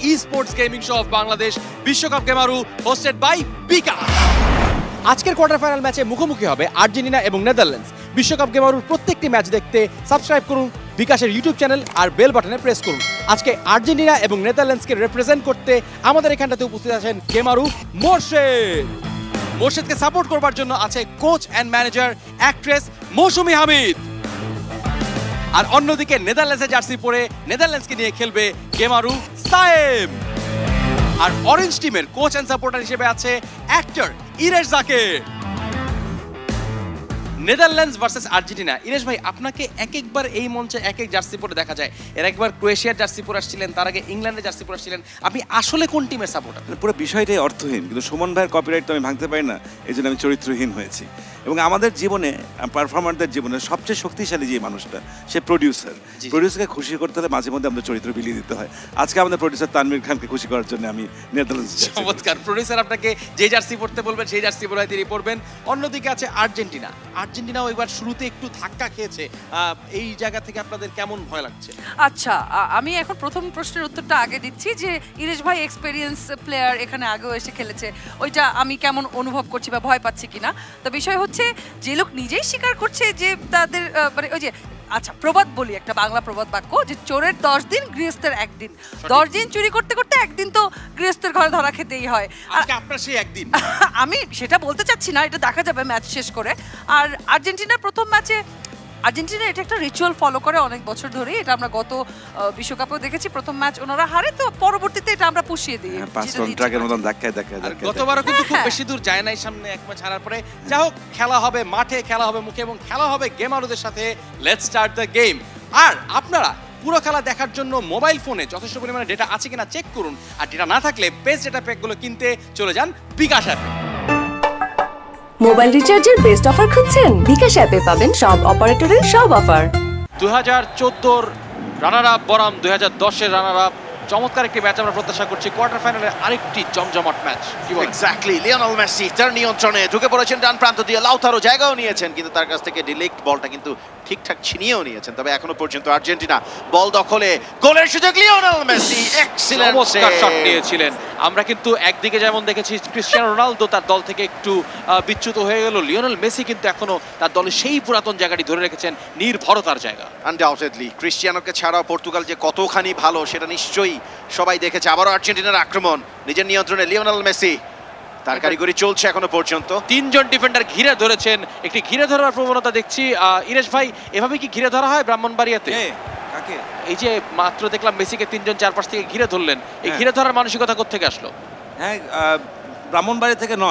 e-sports gaming show of Bangladesh, বিশ্বকাপ গেমারু, hosted by বিকাশ। আজকের quarter final ম্যাচে মুখোমুখি হবে আর্জেন্টিনা এবং নেদারল্যান্ডস। বিশ্বকাপ গেমারুর প্রত্যেকটি ম্যাচ দেখতে সাবস্ক্রাইব করুন বিকাশের ইউটিউব চ্যানেল আর বেল বাটনে প্রেস করুন। আজকে আর্জেন্টিনা এবং নেদারল্যান্ডসকে রিপ্রেজেন্ট করতে আমাদের এখানটাতে উপস্থিত আছেন গেমারু মোর্শেদ। মোর্শেদকে সাপোর্ট করবার জন্য আছে coach and manager actress Moushumi Hamid. আর অন্যদিকে নেদারল্যান্ডসের জার্সি পরে নেদারল্যান্ডসকে নিয়ে খেলবে গেমারু সায়েম। আর অরেঞ্জ টিমের কোচ অ্যান্ড সাপোর্টার হিসেবে আছে actor Iresh Zaker. Netherlands versus Argentina. Iresh ভাই, আপনাকে একবার এই মঞ্চে এক জার্সি পরে দেখা যায়। এর একবার ক্রোয়েশিয়ার জার্সি পরে আসছিলেন, তার আগে ইংল্যান্ডের জার্সি পরে আসছিলেন। আপনি আসলে কোন টিমের সাপোর্টার? পুরো বিষয়টাই অর্থহীন, কিন্তু সুমন ভাইয়ের কপিরাইট তো আমি ভাঙতে পারি না, এই জন্য আমি চরিত্রহীন হয়েছি। এবং আমাদের জীবনে, পারফর্মারদের জীবনে সবচেয়ে শক্তিশালী যে মানুষটা, সে প্রডিউসার। প্রডিউসারকে খুশি করতে হলে মাঝে মধ্যে আমাদের চরিত্র বিলিয়ে দিতে হয়। আজকে আমাদের প্রডিউসার তানভীর খানকে খুশি করার জন্য আমি নেদারল্যান্ডস। চমৎকার। প্রডিউসার আপনাকে যে জার্সি পরতে বলবেন সেই জার্সি পরে তিনি পরবেন। অন্যদিকে আছে আর্জেন্টিনা। আর্জেন্টিনাও এবার শুরুতে একটু ধাক্কা খেয়েছে। এই জায়গা থেকে আপনাদের কেমন ভয় লাগছে? আচ্ছা, আমি এখন প্রথম প্রশ্নের উত্তরটা আগে দিচ্ছি যে ইরেশ ভাই এক্সপেরিয়েন্স প্লেয়ার, এখানে আগেও এসে খেলেছে, ওইটা আমি কেমন অনুভব করছি বা ভয় পাচ্ছি কিনা। তো বিষয় হচ্ছে যে লোক নিজেই স্বীকার করছে যে তাদের মানে ওই যে, আচ্ছা প্রবাদ বলি, একটা বাংলা প্রবাদ বাক্য যে চোরের 10 দিন গৃহস্থের 1 দিন। 10 দিন চুরি করতে করতে একদিন তো গৃহস্থের ঘরে ধরা খেতেই হয়। আজকে আপনার সেই একদিন। আমি সেটা বলতে চাচ্ছি না, এটা দেখা যাবে ম্যাচ শেষ করে। আর আর্জেন্টিনার প্রথম ম্যাচে, আর্জেন্টিনা এটা একটা রিচুয়াল ফলো করে অনেক বছর ধরে। এটা আমরা গত বিশ্বকাপেও দেখেছি, প্রথম ম্যাচ ওনারা হারে, তো পরবর্তীতে এটা আমরা পুষিয়ে দিই। গতবারও কিন্তু খুব বেশি দূর যায় নাই, সামনে এক ম্যাচ হারার পরে। যা হোক, খেলা হবে মাঠে, খেলা হবে মুখে, এবং খেলা হবে গেমারুদের সাথে। Let's start the game. আর আপনারা পুরো খেলা দেখার জন্য মোবাইল ফোনে যথেষ্ট পরিমাণে ডেটা আছে কিনা চেক করুন। আর ডেটা না থাকলে বেস্ট ডেটা প্যাকগুলো কিনতে চলে যান বিকাশ অ্যাপে। মোবাইল রিচার্জের বেস্ট অফার খুঁজছেন? বিকাশ অ্যাপে পাবেন সব অপারেটরের সব অফার। 2014 রানার আপ বনাম 2010-এর রানার আপ, চমৎকার একটি ম্যাচ আমরা প্রত্যাশা করছি। কোয়ার্টার ফাইনালের আরেকটি জমজমাট ম্যাচ। এক্স্যাক্টলি, লিওনেল মেসি তার নিয়ন্ত্রণে ঢুকে পড়েছেন ডান প্রান্ত দিয়ে, লাউতারো জায়গাও নিয়েছেন, কিন্তু তার কাছ থেকে ডিলেক্ট বলটা কিন্তু ঠিকঠাক ছিনিয়েও নিয়েছেন। তবে এখনো পর্যন্ত আর্জেন্টিনা বল দখলে, গোলের সুযোগ লিওনেল মেসি, এক্সিলেন্ট শট নিয়েছিলেন। আমরা কিন্তু একদিকে যেমন দেখেছি ক্রিস্টিয়ানো রোনালদো তার দল থেকে একটু বিচ্যুত হয়ে গেল, লিওনেল মেসি কিন্তু এখনো তার দলে সেই পুরাতন জায়গাটি ধরে রেখেছেন, নির্ভরতার জায়গা। আনডাউটেডলি ক্রিস্টিয়ানোকে ছাড়াও পর্তুগাল যে কতখানি ভালো সেটা নিশ্চয়ই সবাই দেখেছে। আবারও আর্জেন্টিনার আক্রমণ, নিজের নিয়ন্ত্রণে লিওনেল মেসি, তার কারিগরি চলছে এখনো পর্যন্ত। 3 জন ডিফেন্ডার ঘিরে ধরেছেন, একটি ঘিরে ধরার প্রবণতা দেখছি। ইরেশ ভাই, এভাবে কি ঘিরে ধরা হয় ব্রাহ্মণবাড়িয়াতে? এই যে মাত্র দেখলাম মেসিকে 3 জন চারপাশ থেকে ঘিরে ধরলেন, এই ঘিরে ধরার মানসিকতা কোত্থেকে আসলো? হ্যাঁ, ব্রাহ্মণবাড়ি থেকে নয়।